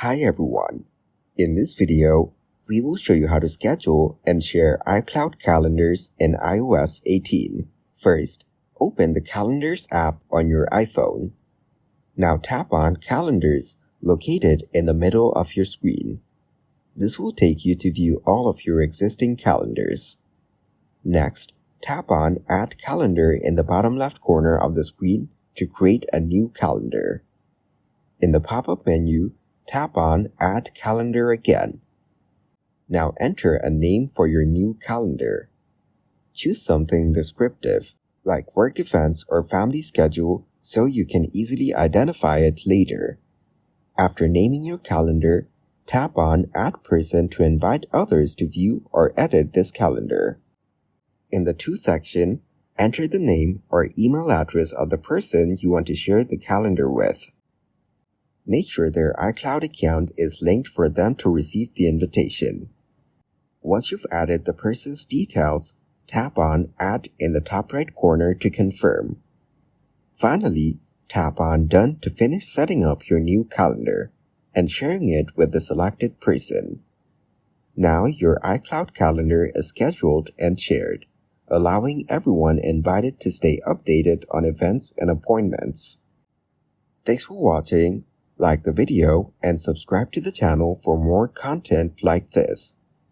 Hi everyone. In this video, we will show you how to schedule and share iCloud calendars in iOS 18. First, open the Calendars app on your iPhone. Now tap on Calendars located in the middle of your screen. This will take you to view all of your existing calendars. Next, tap on Add Calendar in the bottom left corner of the screen to create a new calendar. In the pop-up menu, tap on Add Calendar again. Now enter a name for your new calendar. Choose something descriptive, like work events or family schedule, so you can easily identify it later. After naming your calendar, tap on Add Person to invite others to view or edit this calendar. In the To section, enter the name or email address of the person you want to share the calendar with. Make sure their iCloud account is linked for them to receive the invitation. Once you've added the person's details, tap on Add in the top right corner to confirm. Finally, tap on Done to finish setting up your new calendar and sharing it with the selected person. Now your iCloud calendar is scheduled and shared, allowing everyone invited to stay updated on events and appointments. Thanks for watching. Like the video and subscribe to the channel for more content like this.